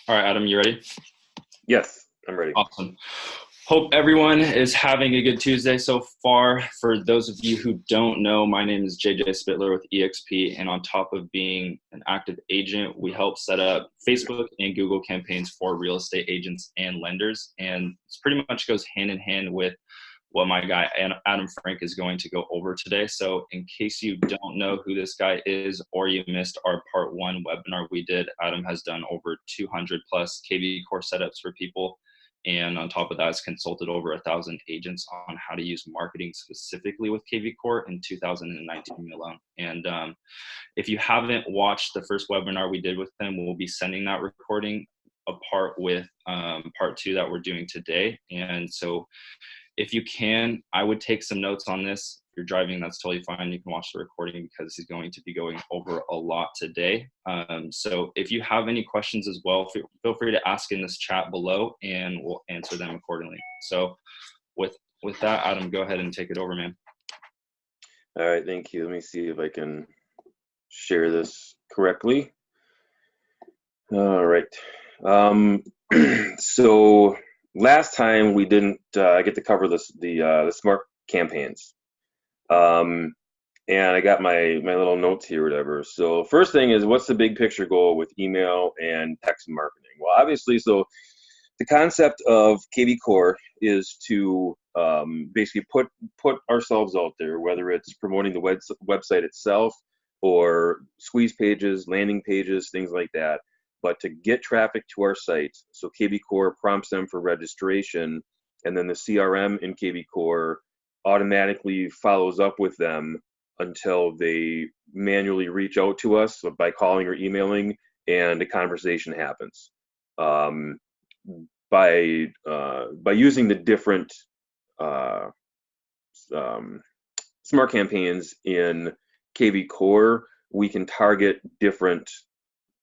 All right, Adam, you ready? Yes, I'm ready. Awesome. Hope everyone is having a good Tuesday so far. For those of you who don't know, my name is JJ Spitler with EXP, and on top of being an active agent, we help set up Facebook and Google campaigns for real estate agents and lenders. And this pretty much goes hand in hand with what my guy Adam Frank is going to go over today. So, in case you don't know who this guy is or you missed our part one webinar we did, Adam has done over 200 plus kvCORE setups for people. And on top of that, has consulted over 1,000 agents on how to use marketing specifically with kvCORE in 2019 alone. And if you haven't watched the first webinar we did with him, we'll be sending that recording apart with part two that we're doing today. And so if you can, I would take some notes on this. If you're driving, that's totally fine. You can watch the recording because he's going to be going over a lot today. So if you have any questions as well, feel free to ask in this chat below and we'll answer them accordingly. So with that, Adam, go ahead and take it over, man. All right, thank you. Let me see if I can share this correctly. All right. So last time we didn't get to cover the smart campaigns, and I got my little notes here, whatever. So first thing is, what's the big picture goal with email and text marketing? Well, obviously, so the concept of kvCORE is to basically put ourselves out there, whether it's promoting the website itself or squeeze pages, landing pages, things like that, but to get traffic to our site. So kvCORE prompts them for registration, and then the CRM in kvCORE automatically follows up with them until they manually reach out to us by calling or emailing, and a conversation happens. By using the different uh, smart campaigns in kvCORE, we can target different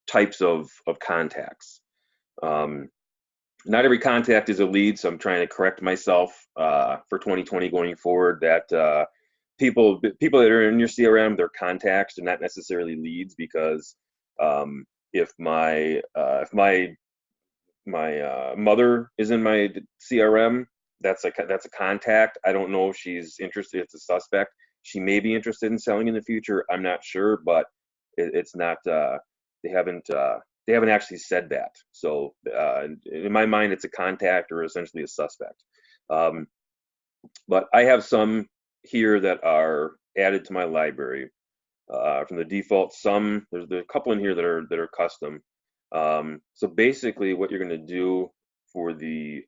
types of contacts. Not every contact is a lead, so I'm trying to correct myself for 2020 going forward that people that are in your CRM, they're contacts, they're not necessarily leads, because if my mother is in my CRM, that's a contact. I don't know if she's interested. It's a suspect. She may be interested in selling in the future. I'm not sure, but it's not. They haven't actually said that. So in my mind, it's a contact or essentially a suspect. But I have some here that are added to my library from the default. There's a couple in here that are custom. So basically what you're going to do for the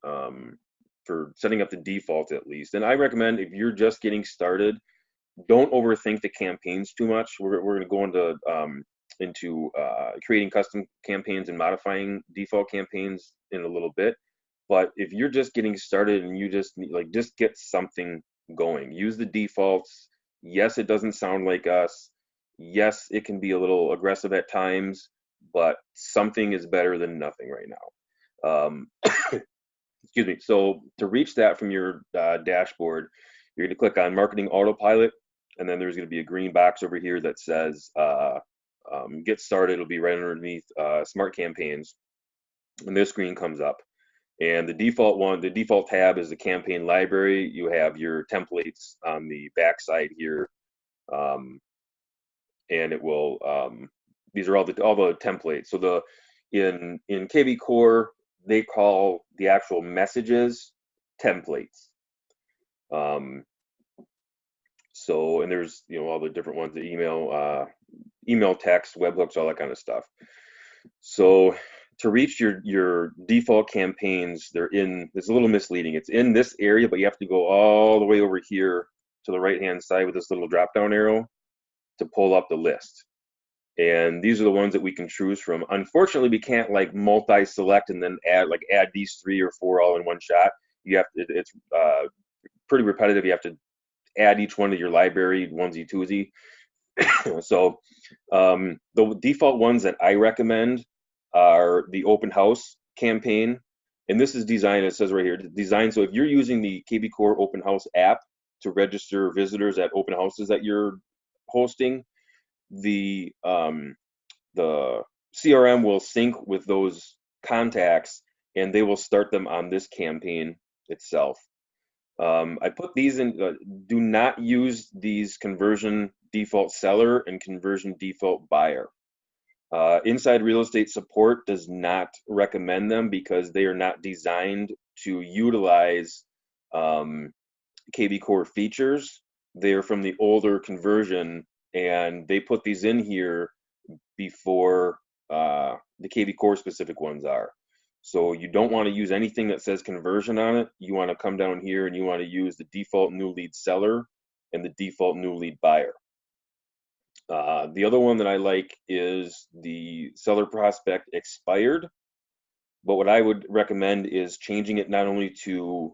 for setting up the default, at least, and I recommend, if you're just getting started, don't overthink the campaigns too much. We're going to go into creating custom campaigns and modifying default campaigns in a little bit. But if you're just getting started and you just just get something going, use the defaults. Yes, it doesn't sound like us. Yes, it can be a little aggressive at times, but something is better than nothing right now. Excuse me. So to reach that from your dashboard, you're going to click on Marketing Autopilot, and then there's going to be a green box over here that says Get Started. It'll be right underneath Smart Campaigns, and this screen comes up. And the default tab is the campaign library. You have your templates on the back side here, and it will. These are all the templates. So in kvCORE, they call the actual messages templates. So, and there's all the different ones: the email, text, webhooks, all that kind of stuff. So to reach your default campaigns, it's a little misleading. It's in this area, but you have to go all the way over here to the right hand side with this little drop down arrow to pull up the list. And these are the ones that we can choose from. Unfortunately, we can't multi-select and then add these 3 or 4 all in one shot. It's pretty repetitive. You have to add each one to your library, onesie twosie. So the default ones that I recommend are the open house campaign. And this is designed, it says right here, designed so if you're using the kvCORE open house app to register visitors at open houses that you're hosting, the CRM will sync with those contacts, and they will start them on this campaign itself. I put these in, do not use these conversion default seller and conversion default buyer. Inside Real Estate Support does not recommend them because they are not designed to utilize kvCORE features. They're from the older conversion, and they put these in here before the kvCORE specific ones are. So you don't want to use anything that says conversion on it. You want to come down here and you want to use the default new lead seller and the default new lead buyer. The other one that I like is the seller prospect expired. But what I would recommend is changing it not only to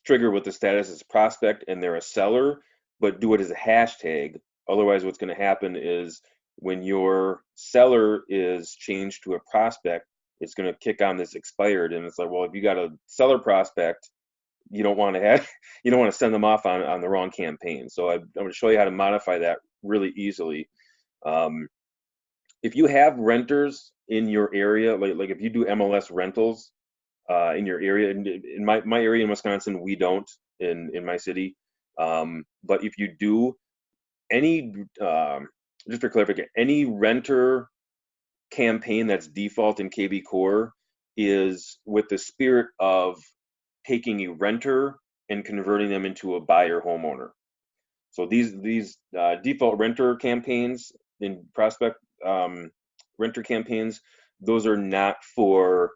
trigger with the status as prospect and they're a seller, but do it as a hashtag. Otherwise, what's going to happen is when your seller is changed to a prospect, it's going to kick on this expired. And it's like, well, if you got a seller prospect, you don't want to send them off on the wrong campaign. So I'm going to show you how to modify that really easily. If you have renters in your area, like if you do MLS rentals in your area, in my area in Wisconsin, we don't in my city. But if you do, any just for clarification, any renter campaign that's default in kvCORE is with the spirit of taking a renter and converting them into a buyer homeowner. So these default renter campaigns in prospect renter campaigns, those are not for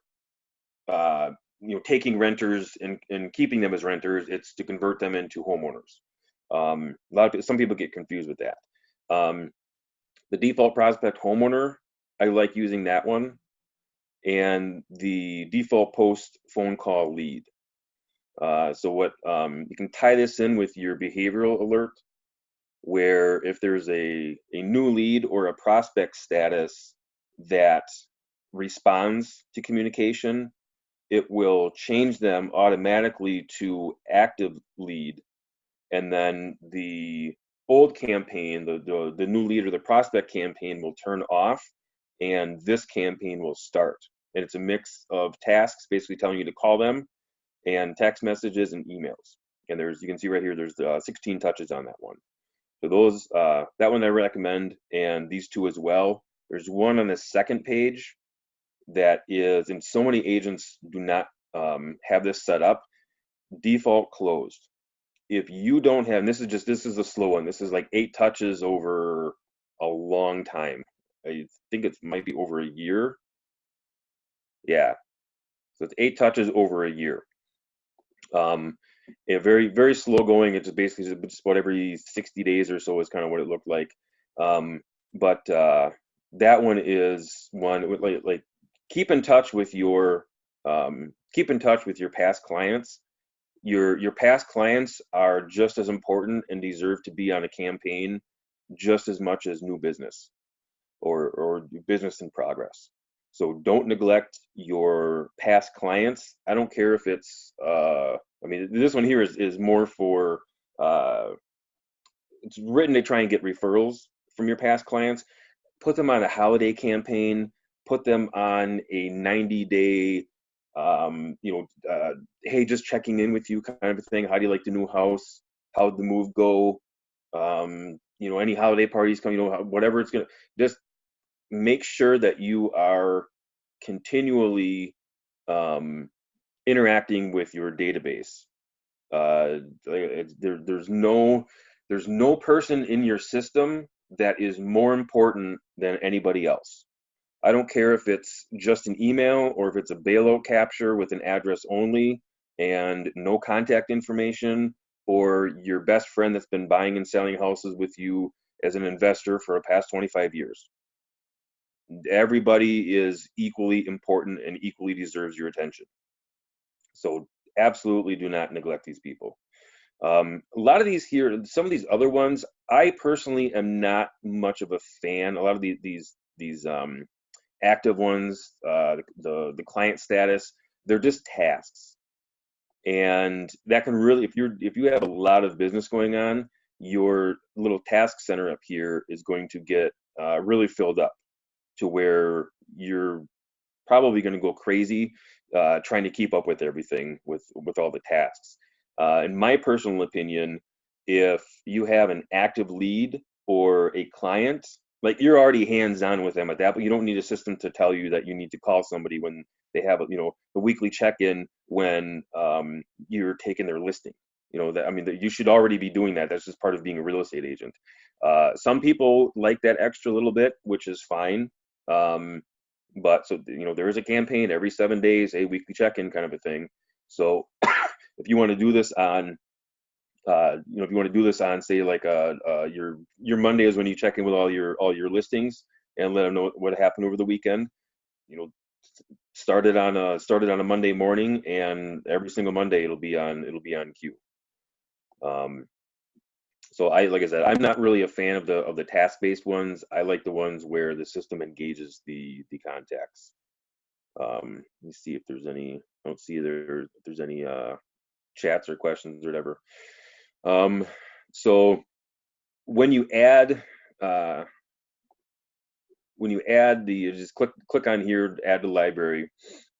taking renters and keeping them as renters. It's to convert them into homeowners. Some people get confused with that. The default prospect homeowner, I like using that one, and the default post phone call lead. So what you can tie this in with your behavioral alert, where if there's a new lead or a prospect status that responds to communication, it will change them automatically to active lead, and then the old campaign, the new lead or the prospect campaign will turn off, and this campaign will start. And it's a mix of tasks, basically telling you to call them, and text messages and emails. And you can see right here, there's 16 touches on that one. So those, that one I recommend, and these two as well. There's one on the second page that is, and so many agents do not have this set up, default closed. If you don't have, and this is a slow one. This is like 8 touches over a long time. I think it might be over a year. Yeah, so it's 8 touches over a year. Very, very slow going. It's basically just about every 60 days or so is kind of what it looked like. But that one is one like keep in touch with your past clients. Your past clients are just as important and deserve to be on a campaign just as much as new business or business in progress. So don't neglect your past clients. I don't care if it's, this one here is more for, it's written to try and get referrals from your past clients. Put them on a holiday campaign, put them on a 90-day, hey, just checking in with you kind of a thing. How do you like the new house? How'd the move go? Any holiday parties come, whatever it's going to, just make sure that you are continually interacting with your database. There's no person in your system that is more important than anybody else. I don't care if it's just an email or if it's a bailout capture with an address only and no contact information, or your best friend that's been buying and selling houses with you as an investor for the past 25 years. Everybody is equally important and equally deserves your attention. So absolutely do not neglect these people. A lot of these here, some of these other ones, I personally am not much of a fan. A lot of these active ones, the client status, they're just tasks. And that can really, if you have a lot of business going on, your little task center up here is going to get really filled up. to where you're probably going to go crazy trying to keep up with everything with all the tasks. In my personal opinion, if you have an active lead or a client, like you're already hands-on with them at that, but you don't need a system to tell you that you need to call somebody when they have the weekly check-in when you're taking their listing. That, I mean, that you should already be doing that. That's just part of being a real estate agent. Some people like that extra little bit, which is fine. But so there is a campaign every 7 days, a weekly check-in kind of a thing. So if you want to do this on if you want to do this on, say, like your Monday is when you check in with all your listings and let them know what happened over the weekend. Start it on a Monday morning, and every single Monday it'll be on queue. So like I said, I'm not really a fan of the task-based ones. I like the ones where the system engages the contacts. Let me see if there's any. I don't see if there's any chats or questions or whatever. So when you add you just click on here, add to library,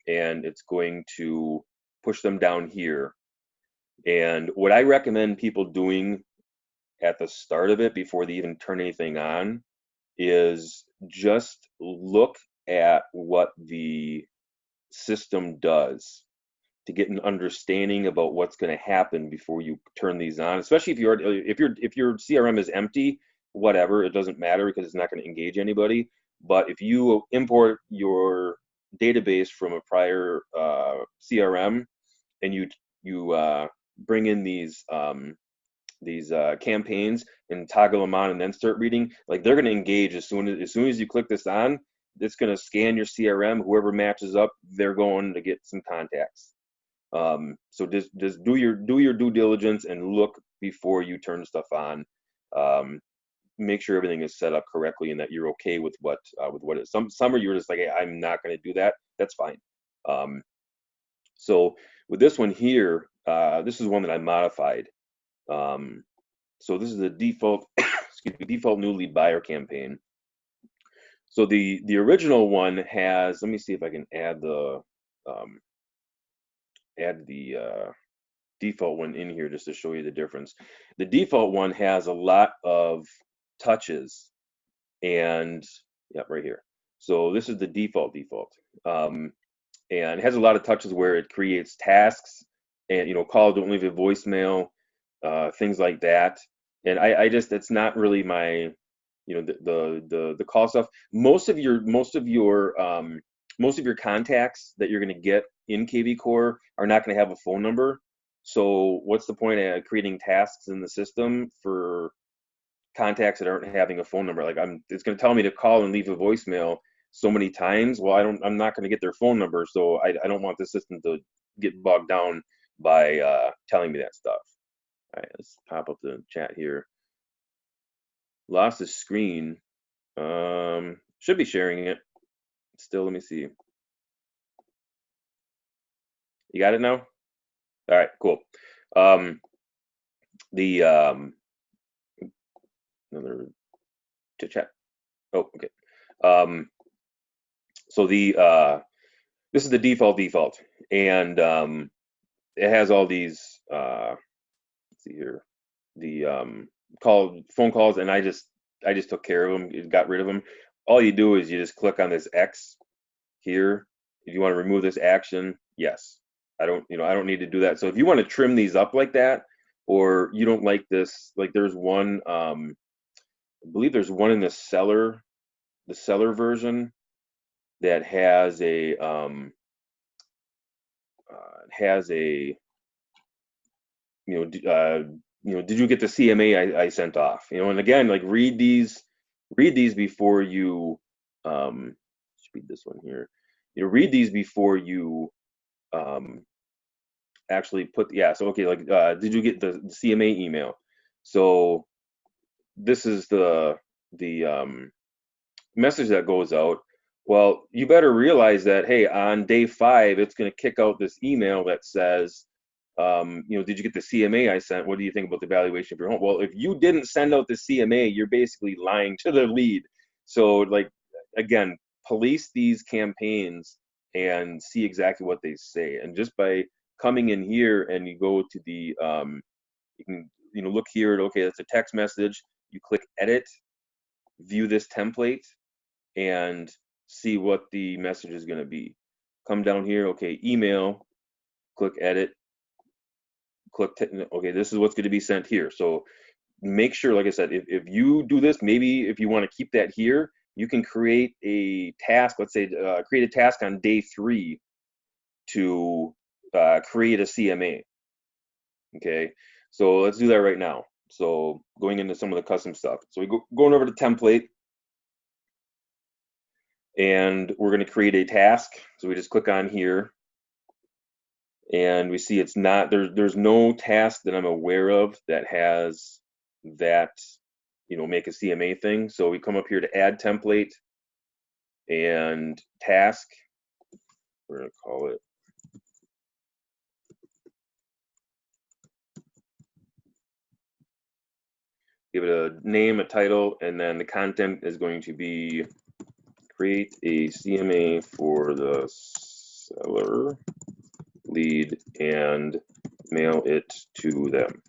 and it's going to push them down here. And what I recommend people doing at the start of it, before they even turn anything on, is just look at what the system does to get an understanding about what's going to happen before you turn these on. Especially if your CRM is empty, whatever, it doesn't matter because it's not going to engage anybody. But if you import your database from a prior CRM and you bring in these campaigns and toggle them on and then start reading, like they're going to engage as soon as you click this on. It's going to scan your CRM. Whoever matches up, they're going to get some contacts. So just do your due diligence and look before you turn stuff on. Make sure everything is set up correctly and that you're okay with what it is. Some are you're just like, hey, I'm not going to do that. That's fine. So with this one here, this is one that I modified. So this is the default default new lead buyer campaign. So the original one has, let me see if I can add the default one in here just to show you the difference. The default one has a lot of touches, and right here. So this is the default, and it has a lot of touches where it creates tasks and call, don't leave a voicemail, things like that. And I just, it's not really my the call stuff. Most of your contacts that you're going to get in kvCORE are not going to have a phone number. So what's the point of creating tasks in the system for contacts that aren't having a phone number? Like it's going to tell me to call and leave a voicemail so many times. Well, I'm not going to get their phone number, so I don't want the system to get bogged down by telling me that stuff. All right, let's pop up the chat here. Lost the screen. Should be sharing it still. Let me see. You got it now? All right, cool. Another to chat. Oh, okay. So this is the default, and it has all these. Let's see here, the phone calls, and I just took care of them. It got rid of them. All you do is you just click on this X here. If you want to remove this action, yes. I don't need to do that. So if you want to trim these up like that, or you don't like this, like there's one, I believe there's one in the seller version that has a did you get the CMA I sent off? And again, like read these before you speed this one here. Read these before you actually put, so okay, like did you get the CMA email? So this is the message that goes out. Well, you better realize that, hey, on day 5 it's going to kick out this email that says did you get the CMA I sent? What do you think about the valuation of your home? Well, if you didn't send out the CMA, you're basically lying to the lead. So like, again, police these campaigns and see exactly what they say. And just by coming in here and you go to the, you can, look here at, okay, that's a text message. You click edit, view this template, and see what the message is going to be. Come down here, okay, email, click edit, click, okay, this is what's going to be sent here. So make sure, like I said, if you do this, maybe if you want to keep that here, you can create a task, let's say create a task on day 3 to create a CMA. Okay, so let's do that right now. So going into some of the custom stuff. So we going over to template, and we're going to create a task. So we just click on here, and we see it's not, there's no task that I'm aware of that has that, make a CMA thing. So we come up here to add template and task. We're going to call it give it a name, a title, and then the content is going to be create a CMA for the seller lead and mail it to them.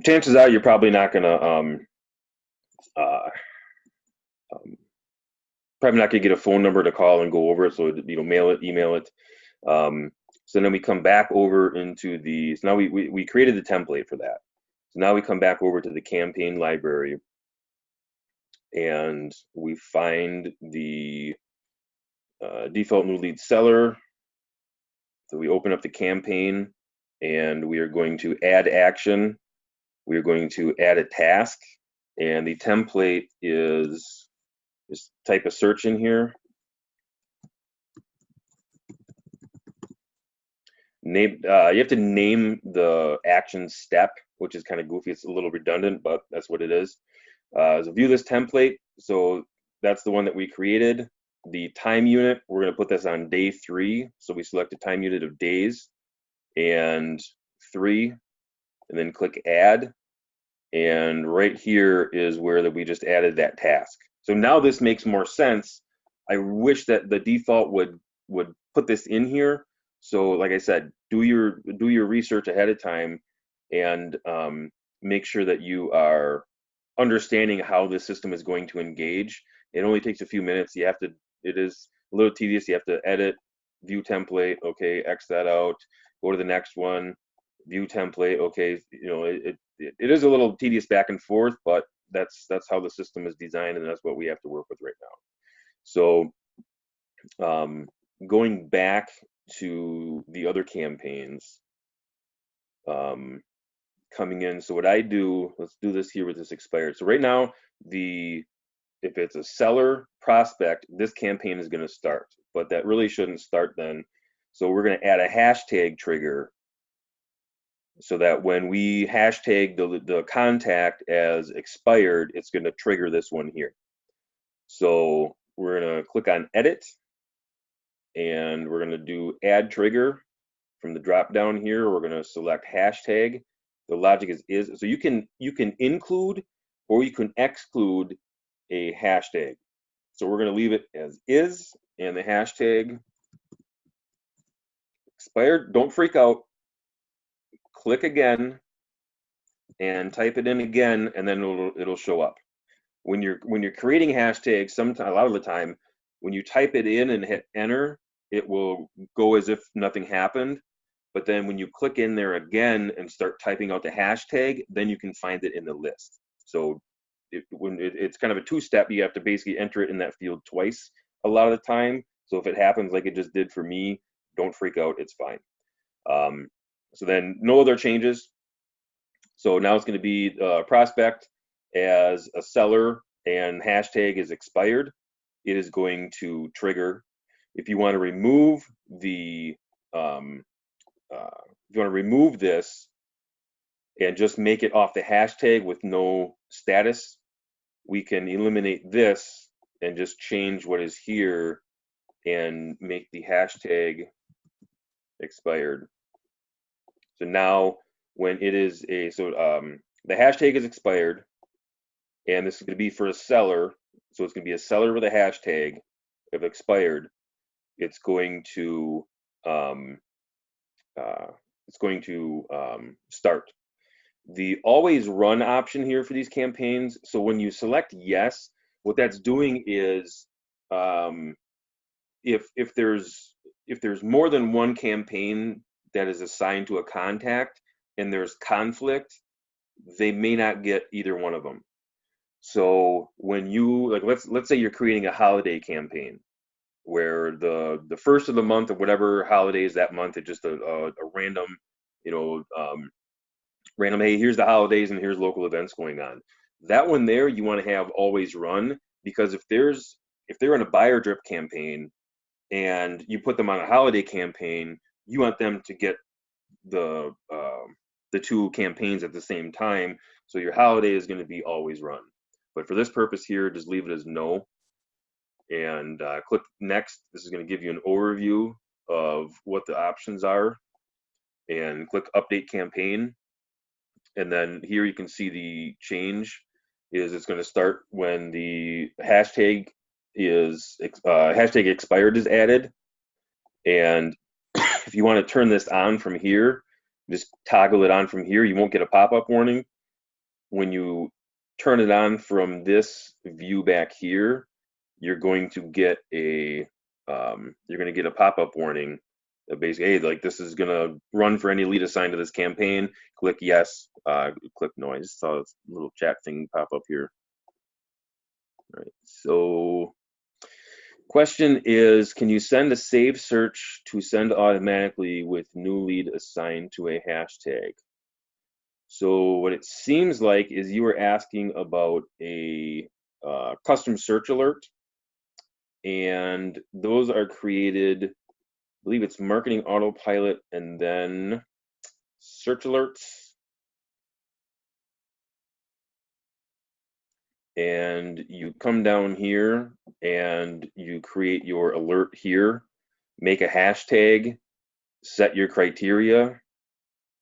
Chances are you're probably not going to probably not going to get a phone number to call and go over it. So mail it, email it. So then we come back over into the, so now we created the template for that. So now we come back over to the campaign library, and we find the default new lead seller. So we open up the campaign, and we are going to add action. We are going to add a task, and the template is, just type a search in here. You have to name the action step, which is kind of goofy. It's a little redundant, but that's what it is. So view this template. So that's the one that we created. The time unit, we're going to put this on day 3. So we select a time unit of days and 3, and then click add. And right here is where we just added that task. So now this makes more sense. I wish that the default would put this in here. So like I said, do your research ahead of time, and make sure that you are understanding how the system is going to engage. It only takes a few minutes. It is a little tedious. You have to edit, view template, okay, X that out, go to the next one, view template, okay. It is a little tedious back and forth, but that's how the system is designed, and that's what we have to work with right now. So going back to the other campaigns, coming in. So what I do, let's do this here with this expired. So right now, if it's a seller prospect, this campaign is going to start, but that really shouldn't start then. So we're going to add a hashtag trigger, so that when we hashtag the contact as expired, it's going to trigger this one here. So we're going to click on edit, and we're going to do add trigger. From the drop down here, we're going to select hashtag. The logic is so you can include or you can exclude a hashtag. So we're going to leave it as is, and the hashtag expired. Don't freak out. Click again and type it in again, and then it'll show up. When you're creating hashtags, sometimes, a lot of the time, when you type it in and hit enter, it will go as if nothing happened. But then when you click in there again and start typing out the hashtag, then you can find it in the list. So it's kind of a 2-step. You have to basically enter it in that field twice a lot of the time. So if it happens like it just did for me, don't freak out. It's fine. So then no other changes. So now it's going to be prospect as a seller, and hashtag is expired. It is going to trigger. If you want to remove the if you want to remove this and just make it off the hashtag with no status, we can eliminate this and just change what is here and make the hashtag expired. So now when it is the hashtag is expired, and this is going to be for a seller. So it's going to be a seller with a hashtag. If expired, it's going to um, start. The always run option here for these campaigns. So when you select yes, what that's doing is um, if there's more than one campaign that is assigned to a contact and there's conflict, they may not get either one of them. So when you like, let's say you're creating a holiday campaign where the first of the month or whatever holiday is that month, it's just a random, you know, random, hey, here's the holidays and here's local events going on. That one there, you want to have always run, because if they're in a buyer drip campaign and you put them on a holiday campaign, you want them to get the two campaigns at the same time. So your holiday is going to be always run. But for this purpose here, just leave it as no, and click next. This is going to give you an overview of what the options are, and click update campaign. And then here you can see the change is it's going to start when the hashtag expired is added. And if you want to turn this on from here, just toggle it on from here. You won't get a pop-up warning. When you turn it on from this view back here, you're going to get a pop-up warning that basically, hey, like this is gonna run for any lead assigned to this campaign. Click yes, click no. I just saw this little chat thing pop up here. All right, so question is, can you send a save search to send automatically with new lead assigned to a hashtag? So what it seems like is you were asking about a custom search alert, and those are created, I believe it's marketing autopilot and then search alerts. And you come down here and you create your alert here, make a hashtag, set your criteria,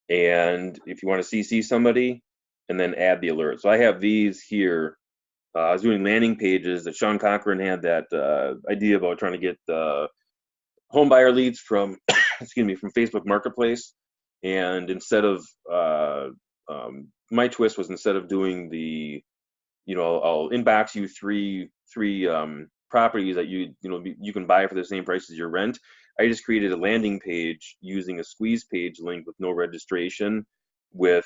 and if you want to CC somebody, and then add the alert. So I have these here. I was doing landing pages that Sean Cochran had that idea about trying to get home buyer leads from, excuse me, from Facebook Marketplace. And instead of, my twist was, instead of doing the, I'll inbox you three properties that you can buy for the same price as your rent. I just created a landing page using a squeeze page link with no registration, with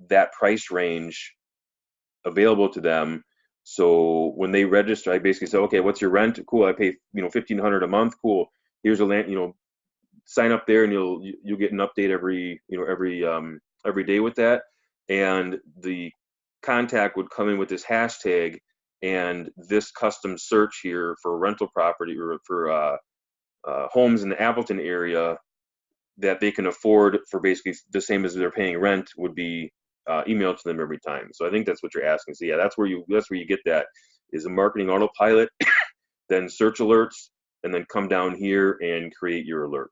that price range available to them. So when they register, I basically say, okay, what's your rent? Cool, I pay $1,500 a month. Cool, here's a land, sign up there, and you'll get an update every day with that. And the contact would come in with this hashtag and this custom search here for rental property or for homes in the Appleton area that they can afford for basically the same as they're paying rent would be emailed to them every time. So I think that's what you're asking. So yeah, that's where you get that, is a marketing autopilot, then search alerts, and then come down here and create your alert.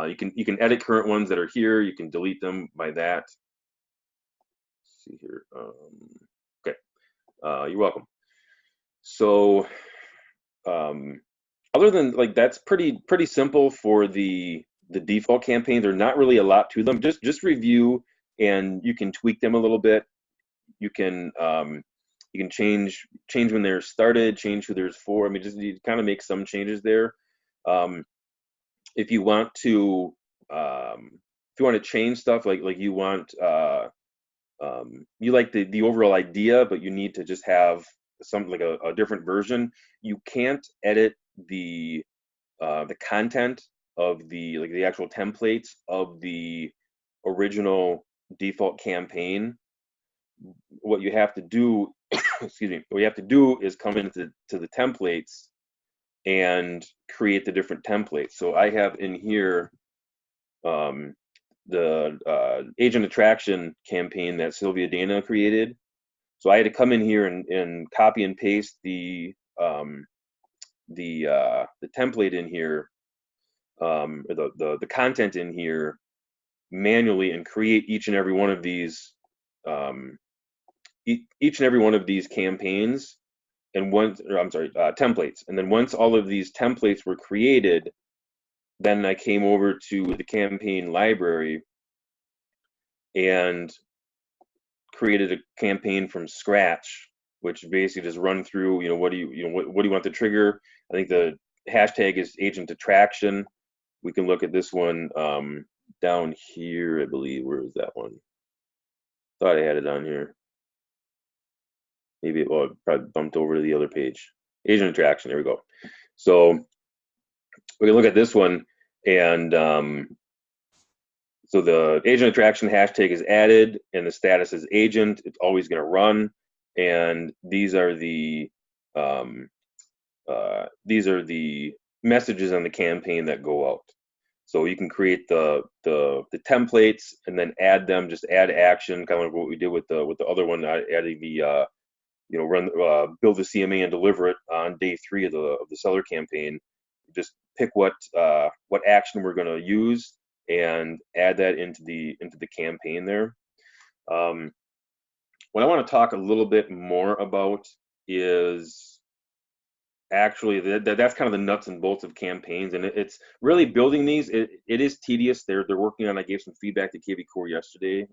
You can edit current ones that are here. You can delete them by that. Let's see here. Okay, you're welcome. So other than like, that's pretty simple for the default campaigns. There's not really a lot to them. Just review, and you can tweak them a little bit. You can change when they're started, change who there's for. I mean, just you kind of make some changes there. If you want to change stuff, like you want you like the overall idea, but you need to just have something like a different version, you can't edit the content of the actual templates of the original default campaign. What you have to do, excuse me, what you have to do is come into the templates and create the different templates. So I have in here the agent attraction campaign that Sylvia Dana created. So I had to come in here and copy and paste the template in here, or the content in here manually, and create each and every one of these campaigns and once, or I'm sorry, templates. And then once all of these templates were created, then I came over to the campaign library and created a campaign from scratch, which basically just run through, what do you want to trigger? I think the hashtag is agent attraction. We can look at this one down here, I believe. Where is that one? Thought I had it on here. Maybe it probably bumped over to the other page. Agent attraction, there we go. So we can look at this one, and so the agent attraction hashtag is added, and the status is agent. It's always going to run, and these are the messages on the campaign that go out. So you can create the templates and then add them. Just add action, kind of like what we did with the other one, adding the build the CMA and deliver it on day 3 of the seller campaign. Just pick what action we're going to use and add that into the campaign there. What I want to talk a little bit more about is actually that's kind of the nuts and bolts of campaigns, and it's really building these. It is tedious. They're working on. I gave some feedback to kvCORE yesterday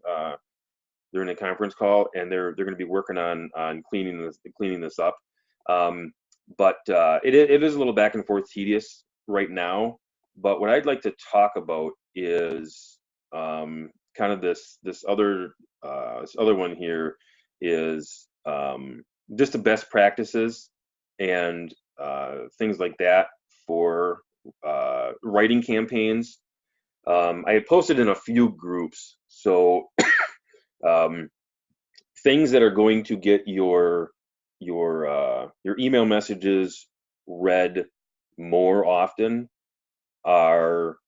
during a conference call, and they're going to be working on cleaning this up. But it is a little back and forth tedious right now. But what I'd like to talk about is kind of this other one here is just the best practices and things like that for writing campaigns. I had posted in a few groups, so things that are going to get your email messages read more often are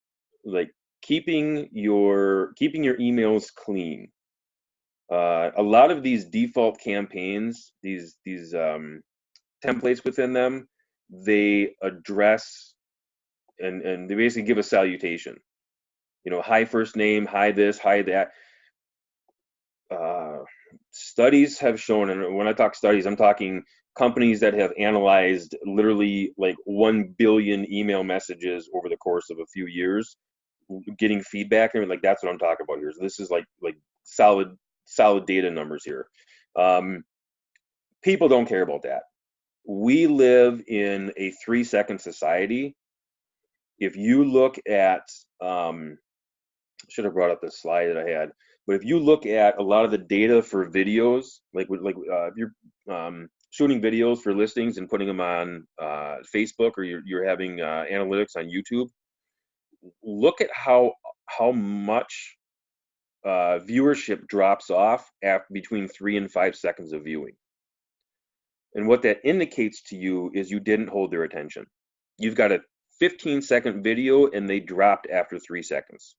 like keeping your emails clean. A lot of these default campaigns, these templates within them, they address and they basically give a salutation. Hi first name, hi this, hi that. Studies have shown, and when I talk studies, I'm talking companies that have analyzed literally like 1 billion email messages over the course of a few years, getting feedback, and like that's what I'm talking about here. So this is like solid data numbers here. People don't care about that. We live in a 3-second society. If you look at, should have brought up the slide that I had, but if you look at a lot of the data for videos, if you're shooting videos for listings and putting them on Facebook, or you're having analytics on YouTube, look at how much viewership drops off between 3 and 5 seconds of viewing. And what that indicates to you is you didn't hold their attention. You've got a 15-second video and they dropped after 3 seconds.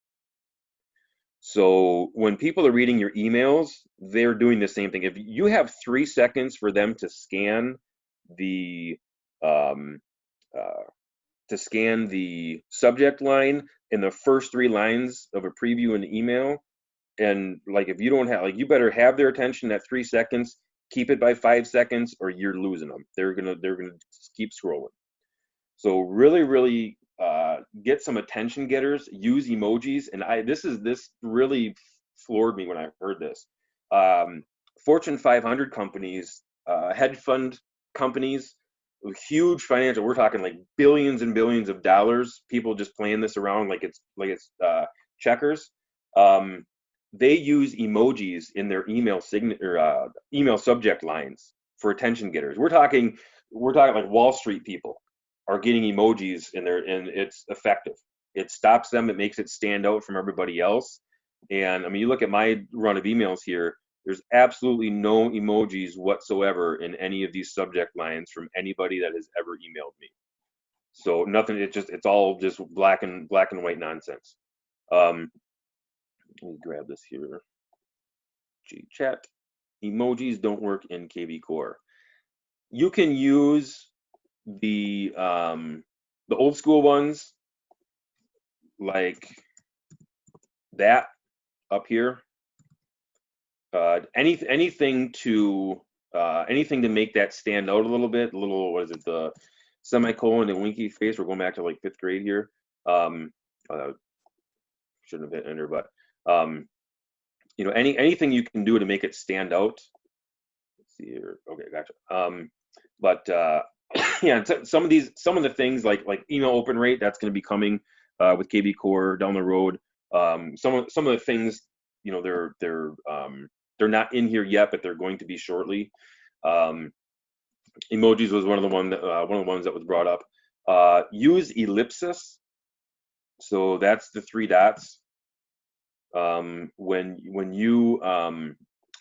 So when people are reading your emails, they're doing the same thing. If you have 3 seconds for them to scan the subject line in the first 3 lines of a preview in the email, and like if you don't have, like, you better have their attention at 3 seconds, keep it by 5 seconds, or you're losing them. They're gonna keep scrolling. So really get some attention getters. Use emojis, and this really floored me when I heard this. Fortune 500 companies, hedge fund companies, huge financial. We're talking like billions and billions of dollars. People just playing this around like it's checkers. They use emojis in their email email subject lines for attention getters. We're talking like Wall Street people are getting emojis in there, and it's effective. It stops them. It makes it stand out from everybody else. And I mean, you look at my run of emails here, there's absolutely no emojis whatsoever in any of these subject lines from anybody that has ever emailed me. So nothing, it's all just black and white nonsense. Let me grab this here. Chat. Emojis don't work in kvCORE. You can use the old school ones, like that up here. Anything to anything to make that stand out a little bit. A little, what is it, the semicolon and winky face. We're going back to like 5th grade here. Uh, shouldn't have hit enter, but anything you can do to make it stand out. Let's see here. Okay, gotcha. But yeah, some of the things like email open rate, that's going to be coming with kvCORE down the road. Some of the things, they're not in here yet, but they're going to be shortly. Emojis was one of the ones that was brought up. Use ellipsis. So that's the 3 dots. When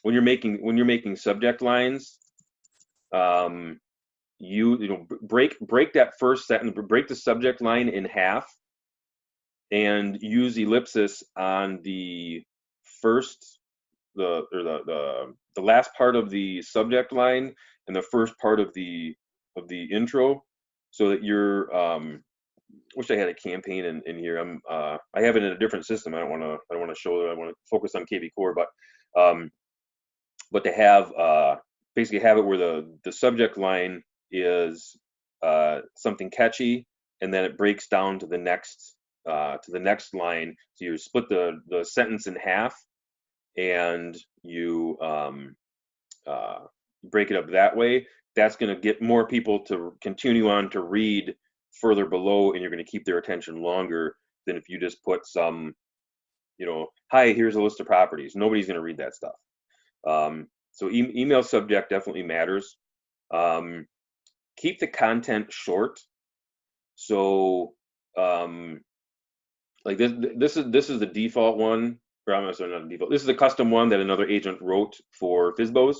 you're making subject lines, break that first sentence, break the subject line in half, and use ellipsis on the first, the last part of the subject line and the first part of the intro, so that you're wish I had a campaign in here. I have it in a different system. I don't want to show it. I want to focus on kvCORE, but to have basically have it where the subject line is something catchy, and then it breaks down to the next line. So you split the sentence in half, and you break it up that way. That's going to get more people to continue on to read further below, and you're going to keep their attention longer than if you just put some, hi, here's a list of properties. Nobody's going to read that stuff. So email subject definitely matters. Keep the content short. So like this is the default one, or I'm sorry, not the default. This is the custom one that another agent wrote for FSBOs.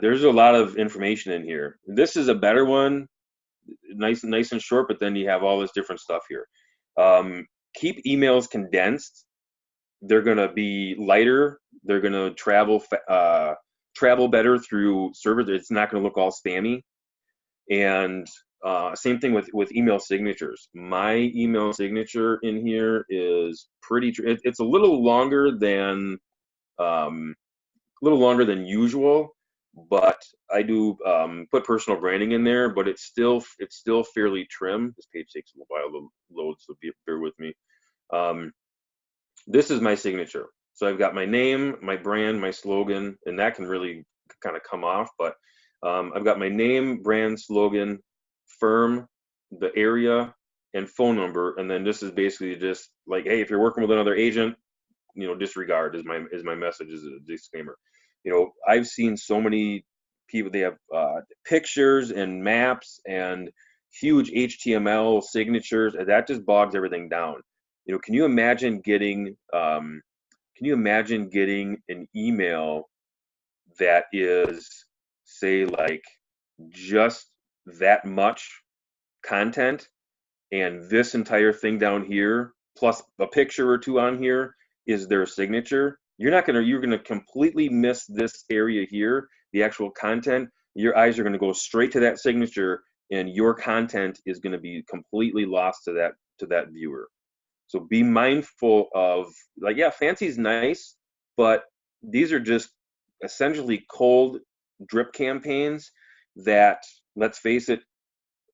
There's a lot of information in here. This is a better one, nice and short, but then you have all this different stuff here. Keep emails condensed. They're going to be lighter. They're going to travel better through servers. It's not going to look all spammy. And same thing with email signatures. My email signature in here is it's a little longer than usual, but I do put personal branding in there, but it's still fairly trim. This page takes a while to load, so bear with me. This is my signature. So I've got my name, my brand, my slogan, and that can really kind of come off, but I've got my name, brand, slogan, firm, the area, and phone number, and then this is basically just like, hey, if you're working with another agent, disregard is my message, is a disclaimer. I've seen so many people, they have pictures and maps and huge HTML signatures, and that just bogs everything down. Can you imagine getting an email that is, say, like just that much content, and this entire thing down here plus a picture or two on here is their signature? You're gonna completely miss this area here, the actual content. Your eyes are gonna go straight to that signature, and your content is gonna be completely lost to that viewer. So be mindful of, like, yeah, fancy's nice, but these are just essentially cold drip campaigns that, let's face it,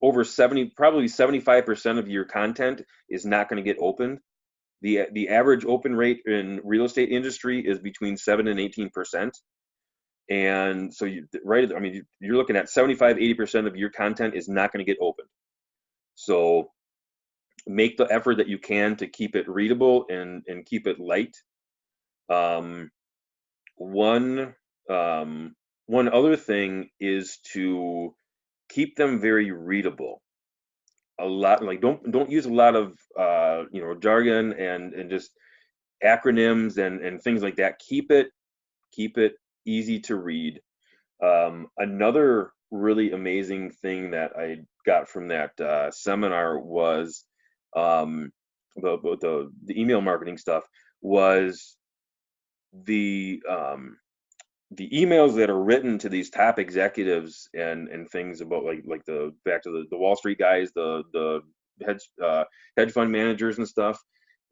probably 75% of your content is not going to get opened. The average open rate in real estate industry is between 7 and 18%. And so you're looking at 75-80% of your content is not going to get opened. So make the effort that you can to keep it readable and keep it light. One other thing is to keep them very readable. A lot, like, don't use a lot of jargon and just acronyms and things like that. Keep it easy to read. Another really amazing thing that I got from that seminar was the email marketing stuff, was the emails that are written to these top executives and things about like back to the Wall Street guys, the hedge fund managers and stuff.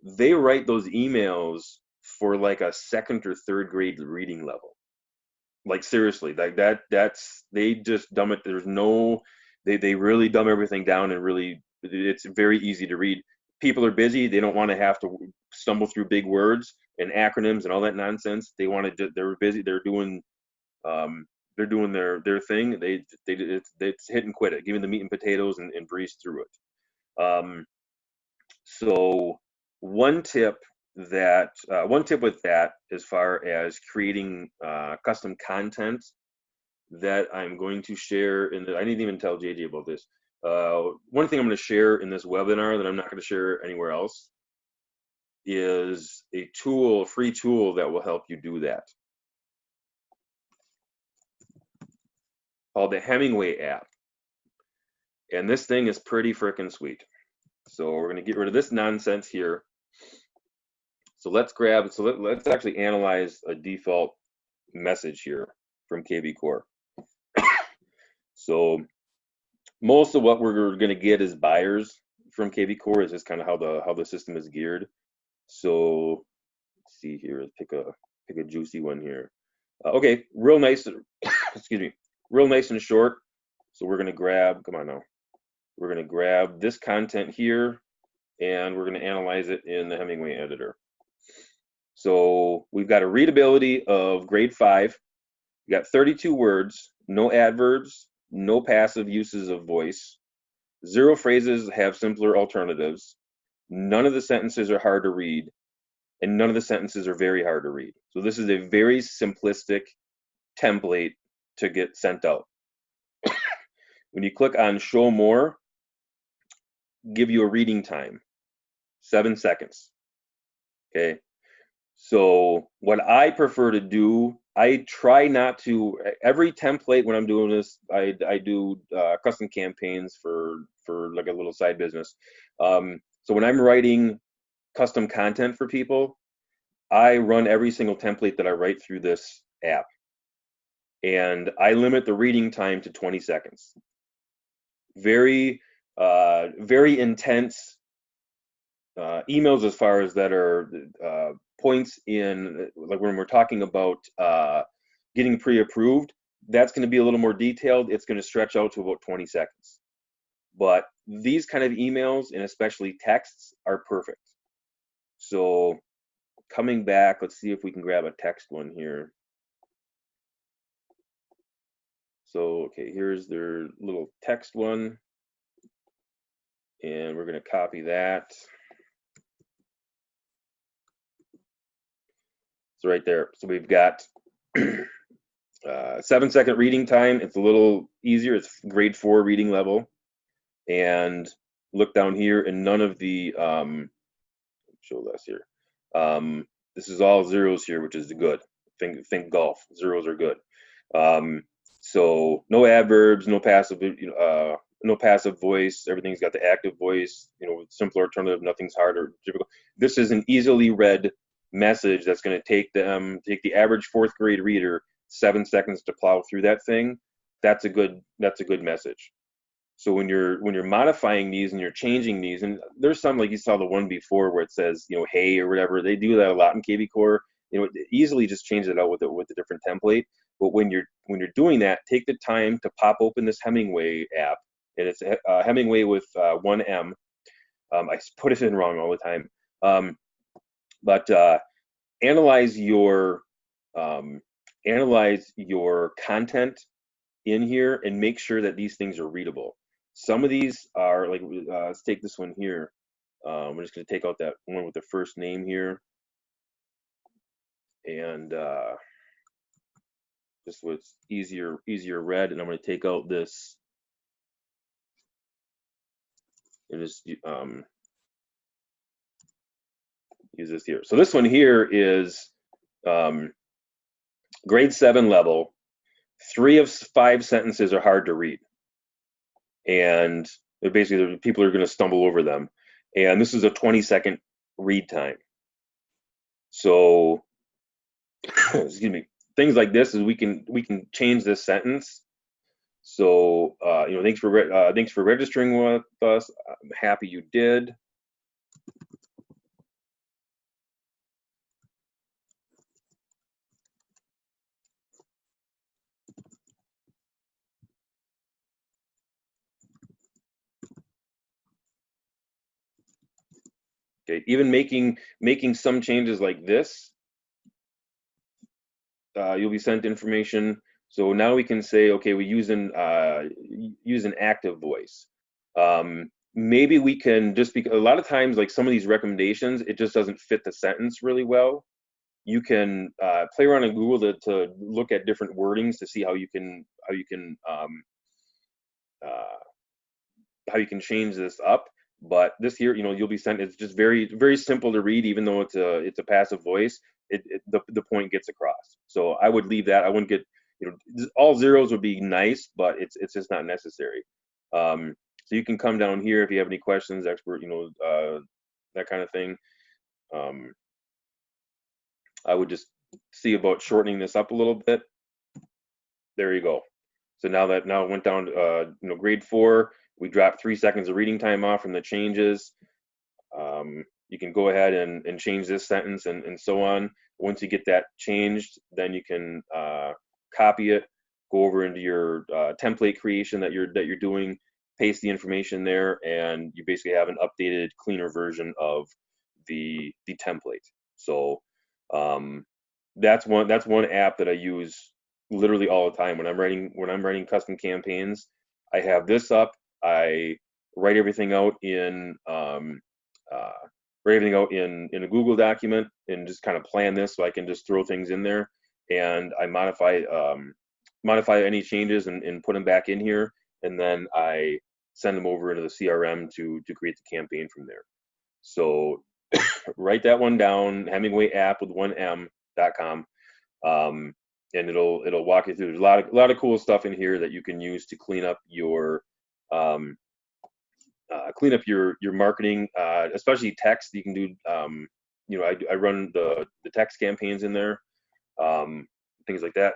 They write those emails for like a 2nd or 3rd grade reading level. Like seriously, like that's they just dumb it. There's no, they really dumb everything down, and really it's very easy to read. People are busy. They don't want to have to stumble through big words and acronyms and all that nonsense. They want to, they're busy. Um, they're doing their thing. It's hit and quit it. Give me the meat and potatoes and breeze through it. So one tip one tip with that, as far as creating custom content, that I'm going to share I didn't even tell JJ about this. One thing I'm going to share in this webinar that I'm not going to share anywhere else is a free tool that will help you do that, called the Hemingway app. And this thing is pretty freaking sweet. So we're going to get rid of this nonsense here. So let's actually analyze a default message here from kvCORE. So most of what we're going to get as buyers from kvCORE is just kind of how the system is geared. So let's see here. Let's pick a juicy one here. Okay, real nice. Excuse me. Real nice and short. So we're going to grab. Come on now. We're going to grab this content here, and we're going to analyze it in the Hemingway editor. So we've got a readability of grade 5. We got 32 words, no adverbs, no passive uses of voice. 0 phrases have simpler alternatives. None of the sentences are hard to read, and none of the sentences are very hard to read. So this is a very simplistic template to get sent out. When you click on show more, give you a reading time, 7 seconds. Okay. So what I prefer to do, I try not to, every template when I'm doing this, I do custom campaigns for like a little side business. So when I'm writing custom content for people, I run every single template that I write through this app. And I limit the reading time to 20 seconds. Very, very intense emails, as far as that are points in, like when we're talking about getting pre-approved, that's going to be a little more detailed. It's going to stretch out to about 20 seconds. But these kind of emails, and especially texts, are perfect. So coming back, let's see if we can grab a text one here. So, okay, here's their little text one. And we're going to copy that. So right there. So we've got 7-second reading time. It's a little easier. It's grade 4 reading level. And look down here, and none of the show less here. This is all zeros here, which is good. Think golf. Zeros are good. So no adverbs, no passive, no passive voice. Everything's got the active voice. Simpler alternative. Nothing's hard or difficult. This is an easily read message that's going to take the average 4th grade reader 7 seconds to plow through that thing. That's a good message. So when you're modifying these and you're changing these, and there's some, like you saw the one before where it says hey or whatever, they do that a lot in kvCORE. Easily just change it out with a different template. But when you're doing that, take the time to pop open this Hemingway app, and it's Hemingway with 1 M. I put it in wrong all the time. But analyze your content in here and make sure that these things are readable. Some of these are like, let's take this one here. We're just going to take out that one with the first name here, and just so it's easier read. And I'm going to take out this and just use this here. So this one here is grade 7 level. 3 of 5 sentences are hard to read, and basically people are going to stumble over them. And this is a 20-second read time. So excuse me, things like this is we can change this sentence. So thanks for registering with us. I'm happy you did. Okay, even making some changes like this, you'll be sent information. So now we can say, okay, we use an active voice. Maybe we can, just because a lot of times, like some of these recommendations, it just doesn't fit the sentence really well. You can play around in Google to look at different wordings to see how you can change this up. But this here, you'll be sent. It's just very, very simple to read, even though it's a passive voice. The point gets across. So I would leave that. I wouldn't get, all zeros would be nice, but it's just not necessary. So you can come down here if you have any questions, expert, that kind of thing. I would just see about shortening this up a little bit. There you go. So now it went down to grade 4. We dropped 3 seconds of reading time off from the changes. You can go ahead and change this sentence and so on. Once you get that changed, then you can copy it, go over into your template creation that you're doing, paste the information there, and you basically have an updated, cleaner version of the template. So that's one app that I use literally all the time when I'm writing custom campaigns. I have this up. I write everything out in a Google document and just kind of plan this so I can just throw things in there, and I modify any changes and put them back in here, and then I send them over into the CRM to create the campaign from there. So write that one down, Hemingway app with 1M.com, and it'll walk you through. There's a lot of cool stuff in here that you can use to clean up your marketing, especially text. You can do, I run the text campaigns in there, things like that.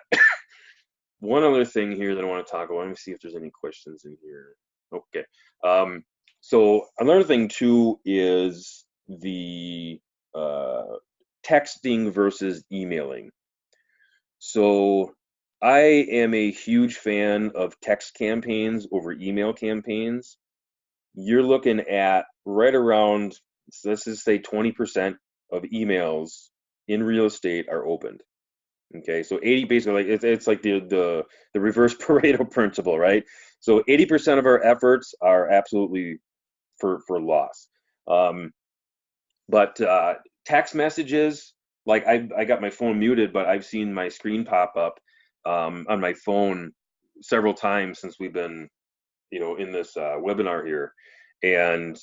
One other thing here that I want to talk about. Let me see if there's any questions in here. Okay. So another thing too is the texting versus emailing. So I am a huge fan of text campaigns over email campaigns. You're looking at right around, so let's just say 20% of emails in real estate are opened. Okay, so 80, basically, like it's like the reverse Pareto principle, right? So 80% of our efforts are absolutely for loss. But text messages, like I got my phone muted, but I've seen my screen pop up on my phone several times since we've been, in this webinar here, and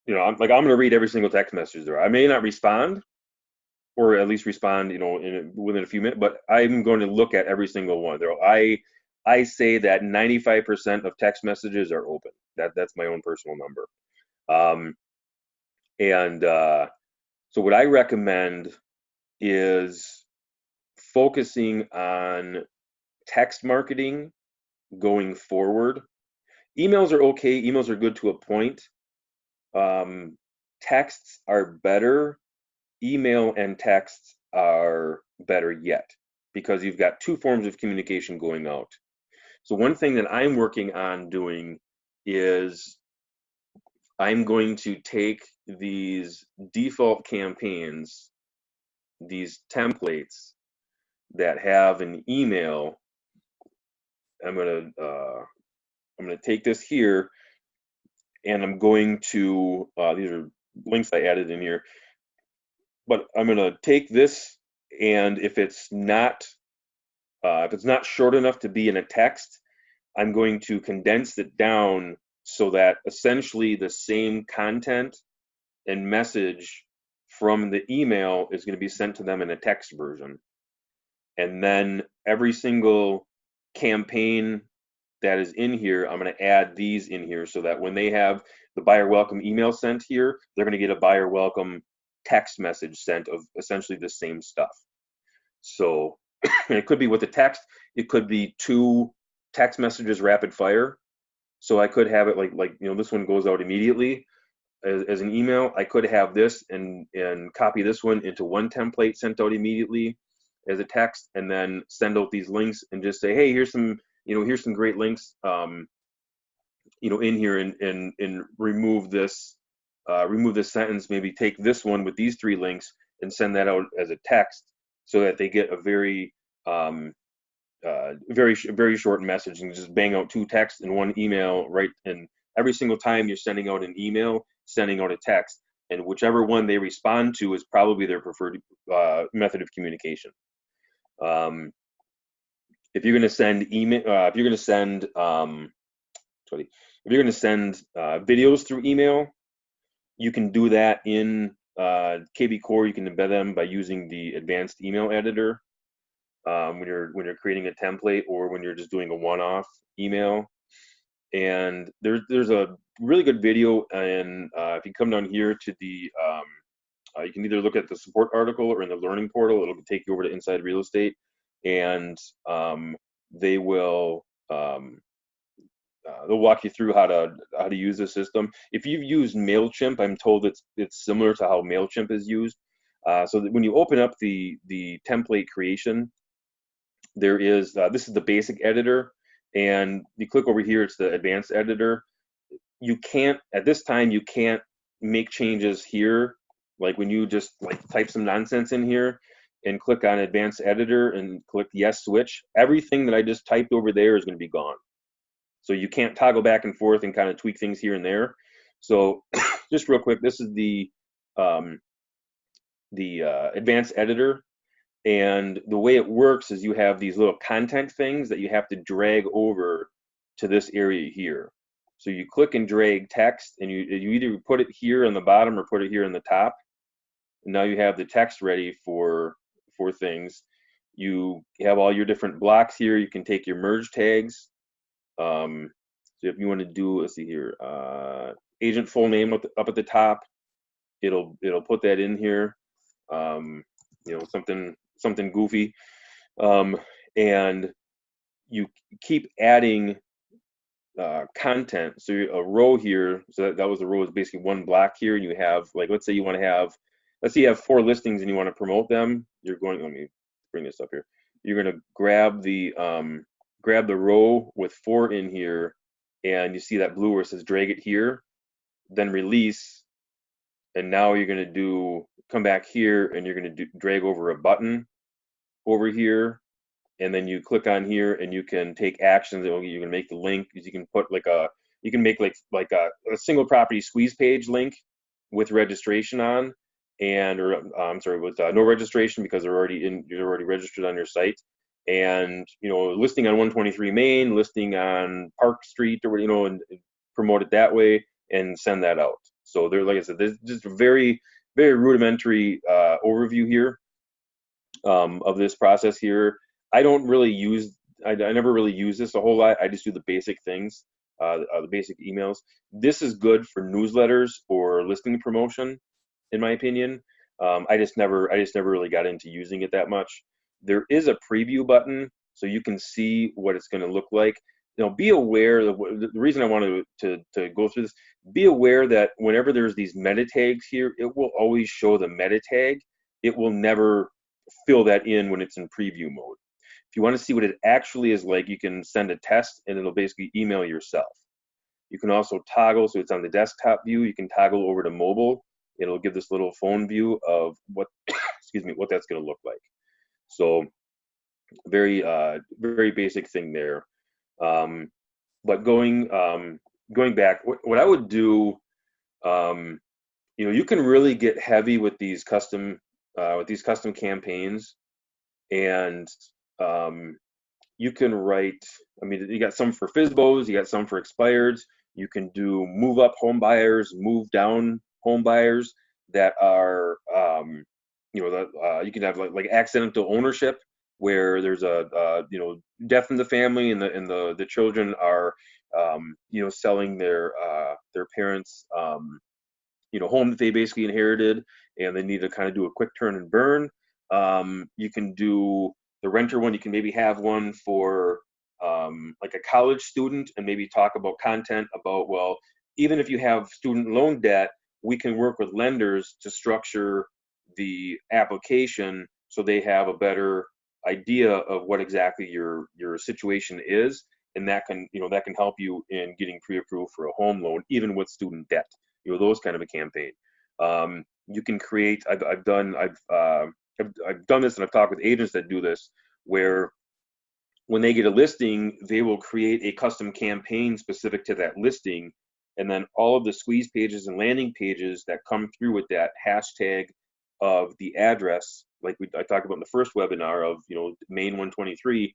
I'm going to read every single text message there. I may not respond, or at least respond, within a few minutes, but I'm going to look at every single one. I say that 95% of text messages are open. That's my own personal number. So what I recommend is focusing on text marketing going forward. Emails are okay. Emails are good to a point. Texts are better. Email and texts are better yet, because you've got 2 forms of communication going out. So one thing that I'm working on doing is I'm going to take these default campaigns, these templates that have an email. I'm gonna take this here, and I'm going to these are links I added in here. But I'm gonna take this, and if it's not short enough to be in a text, I'm going to condense it down so that essentially the same content and message from the email is going to be sent to them in a text version. And then every single campaign that is in here, I'm going to add these in here so that when they have the buyer welcome email sent here, they're going to get a buyer welcome text message sent of essentially the same stuff. So it could be with the text, it could be 2 text messages rapid fire. So I could have it like this one goes out immediately as an email. I could have this and copy this one into one template sent out immediately as a text, and then send out these links and just say, hey, here's some great links in here, and remove this remove this sentence, maybe take this one with these 3 links and send that out as a text so that they get a very very short message, and just bang out 2 texts in 1 email, right? And every single time you're sending out an email, sending out a text, and whichever one they respond to is probably their preferred method of communication. If you're going to send email, if you're going to send, if you're going to send videos through email, you can do that in kvCORE. You can embed them by using the advanced email editor when you're creating a template, or when you're just doing a one-off email. And there's a really good video, and if you come down here to the you can either look at the support article or in the learning portal. It'll take you over to Inside Real Estate, and they will they'll walk you through how to use the system. If you've used MailChimp, I'm told it's similar to how MailChimp is used. So that when you open up the template creation, there is this is the basic editor, and you click over here, it's the advanced editor. You can't, at this time, you can't make changes here. Like when you just like type some nonsense in here and click on advanced editor and click yes switch, everything that I just typed over there is going to be gone. So you can't toggle back and forth and kind of tweak things here and there. So just real quick, this is the advanced editor. And the way it works is you have these little content things that you have to drag over to this area here. So you click and drag text, and you either put it here on the bottom or put it here on the top. And now you have the text ready for things. You have all your different blocks here. You can take your merge tags. So if you want to do, let's see here, agent full name up at the top, it'll put that in here. You know, something goofy, and you keep adding content. So a row here, so that was the row, is basically 1 block here, and you have, like, let's say you want to have, let's say you have 4 listings and you want to promote them. You're going, let me bring this up here. You're going to grab the row with 4 in here, and you see that blue where it says drag it here, then release, and now you're going to come back here, and you're going to drag over a button over here, and then you click on here, and you can take actions. You can make the link. You can put you can make like a single property squeeze page link with registration on, I'm sorry, with no registration, because you're already registered on your site. And listing on 123 Main, listing on Park Street, or and promote it that way and send that out. So there, like I said, there's just a very, very rudimentary overview here of this process here. I never really use this a whole lot. I just do the basic things, the basic emails. This is good for newsletters or listing promotion, in my opinion. I just never really got into using it that much. There is a preview button, so you can see what it's going to look like. Be aware of the reason I wanted to go through this. Be aware that whenever there's these meta tags here, it will always show the meta tag. It will never fill that in when it's in preview mode. If you want to see what it actually is like, you can send a test, and it'll basically email yourself. You can also toggle, so it's on the desktop view. You can toggle over to mobile. It'll give this little phone view of what what that's going to look like. So very very basic thing there. But going back, what I would do, you can really get heavy with these custom campaigns, and you can write. I mean, you got some for FSBOs, you got some for expireds. You can do move up home buyers, move down home buyers that are, you can have like accidental ownership, where there's a death in the family, and the children are selling their parents' home that they basically inherited, and they need to kind of do a quick turn and burn. You can do the renter one. You can maybe have one for like a college student, and maybe talk about content about, well, even if you have student loan debt, we can work with lenders to structure the application so they have a better idea of what exactly your situation is, and that can help you in getting pre-approved for a home loan, even with student debt. those kind of a campaign. You can create. I've done this, and I've talked with agents that do this, where when they get a listing, they will create a custom campaign specific to that listing, and then all of the squeeze pages and landing pages that come through with that hashtag of the address, like I talked about in the first webinar of Main 123,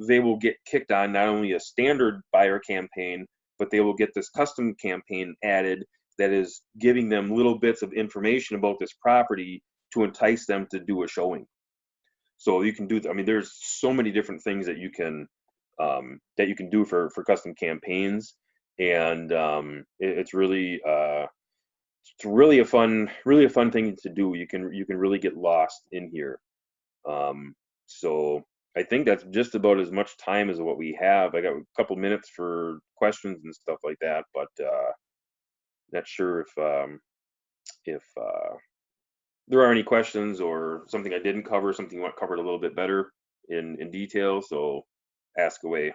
they will get kicked on not only a standard buyer campaign, but they will get this custom campaign added that is giving them little bits of information about this property to entice them to do a showing. So you can do, I mean, there's so many different things that you can do for custom campaigns, and it's really a fun thing to do. You can really get lost in here. So I think that's just about as much time as what we have. I got a couple minutes for questions and stuff like that, but not sure if there are any questions or something I didn't cover, something you want covered a little bit better in detail. So ask away.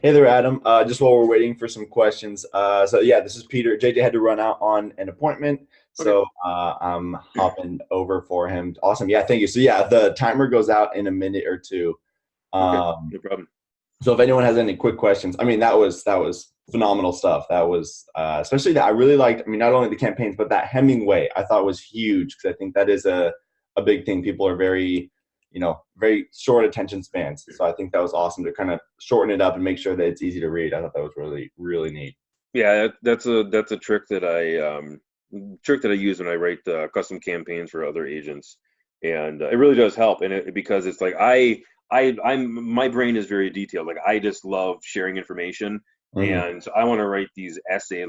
Hey there, Adam. Just while we're waiting for some questions. So yeah, this is Peter. JJ had to run out on an appointment, so I'm hopping over for him. Awesome. Yeah, thank you. So yeah, the timer goes out in a minute or two. No problem. So if anyone has any quick questions, I mean, that was phenomenal stuff. That was especially that I really liked. I mean, not only the campaigns, but that Hemingway I thought was huge, because I think that is a big thing. People are very short attention spans. So I think that was awesome to kind of shorten it up and make sure that it's easy to read. I thought that was really, really neat. Yeah, that's a trick that I use when I write custom campaigns for other agents, and it really does help. And because it's like my brain is very detailed. Like, I just love sharing information. And so I want to write these essays,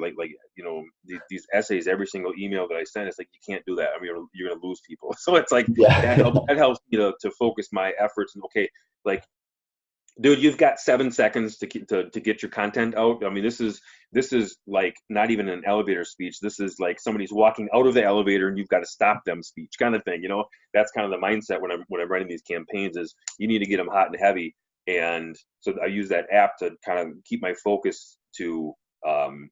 these essays every single email that I send. It's like, you can't do that. I mean, you're gonna lose people. So it's like, that helps me to focus my efforts. And okay, like, dude, you've got 7 seconds to get your content out. I mean, this is like not even an elevator speech. This is like somebody's walking out of the elevator and you've got to stop them speech, kind of thing. That's kind of the mindset when I'm writing these campaigns, is you need to get them hot and heavy. And so I use that app to kind of keep my focus, to kind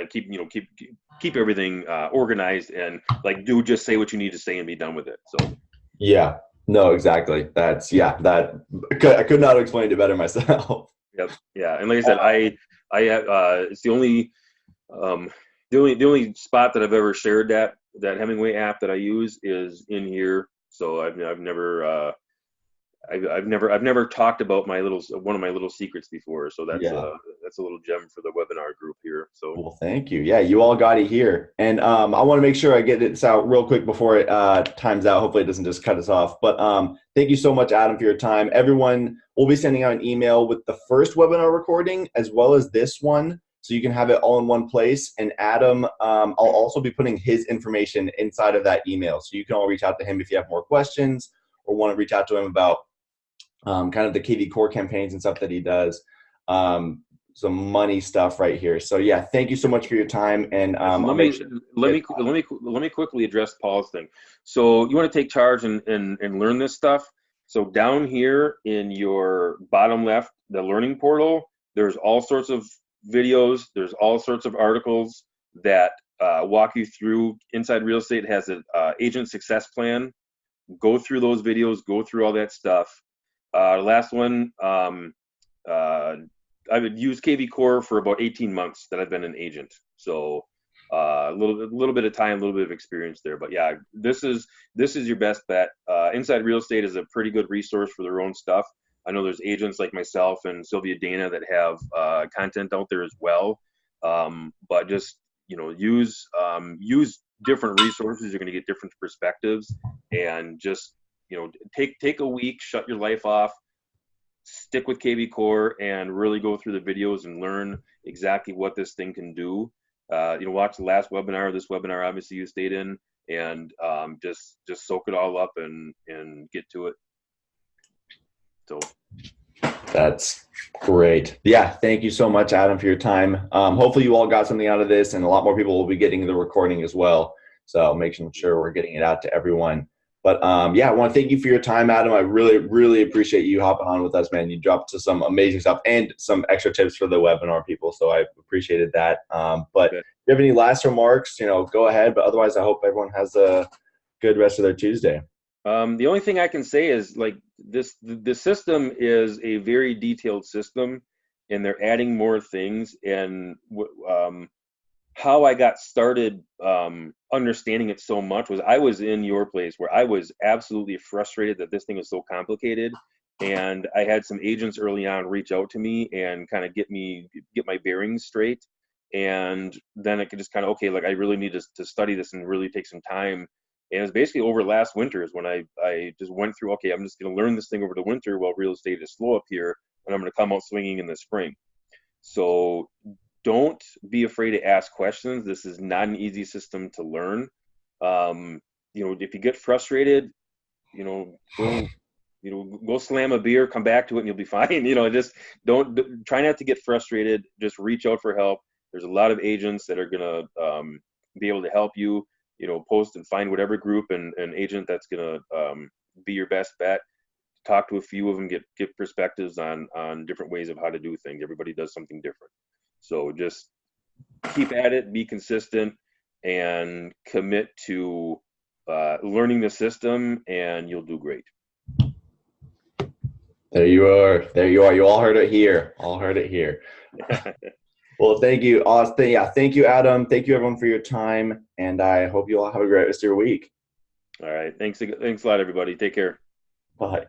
of keep everything organized, and like, dude, just say what you need to say and be done with it. So yeah, no, exactly. That's I could not have explained it better myself. Yep. Yeah. And like I said, it's the only spot that I've ever shared that Hemingway app that I use is in here. So I've never talked about one of my little secrets before. So that's a little gem for the webinar group here. So well, thank you. Yeah, you all got it here. And I want to make sure I get this out real quick before it times out. Hopefully it doesn't just cut us off. But thank you so much, Adam, for your time. Everyone will be sending out an email with the first webinar recording as well as this one, so you can have it all in one place. And Adam, I'll also be putting his information inside of that email, so you can all reach out to him if you have more questions or want to reach out to him about kind of the kvCORE campaigns and stuff that he does. Some money stuff right here. So yeah, thank you so much for your time. And let me quickly address Paul's thing. So you want to take charge and learn this stuff. So down here in your bottom left, the learning portal, there's all sorts of videos. There's all sorts of articles that walk you through. Inside Real Estate has an agent success plan. Go through those videos. Go through all that stuff. Last one, I would use kvCORE for about 18 months that I've been an agent. So a little bit of time, a little bit of experience there. But yeah, this is your best bet. Inside Real Estate is a pretty good resource for their own stuff. I know there's agents like myself and Sylvia Dana that have content out there as well. But just use different resources. You're going to get different perspectives, and just take a week, shut your life off, stick with kvCORE, and really go through the videos and learn exactly what this thing can do. Watch the last webinar, this webinar obviously you stayed in, and just soak it all up and get to it. So that's great. Yeah, thank you so much, Adam, for your time. Hopefully you all got something out of this, and a lot more people will be getting the recording as well. So making sure we're getting it out to everyone. But yeah, I want to thank you for your time, Adam. I really, really appreciate you hopping on with us, man. You dropped some amazing stuff and some extra tips for the webinar people. So I appreciated that. But if you have any last remarks, go ahead. But otherwise, I hope everyone has a good rest of their Tuesday. The only thing I can say is like the system is a very detailed system, and they're adding more things. And how I got started understanding it so much was I was in your place where I was absolutely frustrated that this thing was so complicated. And I had some agents early on reach out to me and kind of get my bearings straight. And then it could just kind of, okay, like I really need to study this and really take some time. And it was basically over last winter is when I just went through, okay, I'm just going to learn this thing over the winter while real estate is slow up here, and I'm going to come out swinging in the spring. So don't be afraid to ask questions. This is not an easy system to learn. If you get frustrated, go slam a beer, come back to it, and you'll be fine. Just don't try not to get frustrated. Just reach out for help. There's a lot of agents that are gonna be able to help you. Post and find whatever group and agent that's gonna be your best bet. Talk to a few of them, get perspectives on different ways of how to do things. Everybody does something different. So just keep at it, be consistent, and commit to learning the system, and you'll do great. There you are. You all heard it here. Well, thank you, Austin. Yeah, thank you, Adam. Thank you, everyone, for your time, and I hope you all have a great rest of your week. All right. Thanks a lot, everybody. Take care. Bye.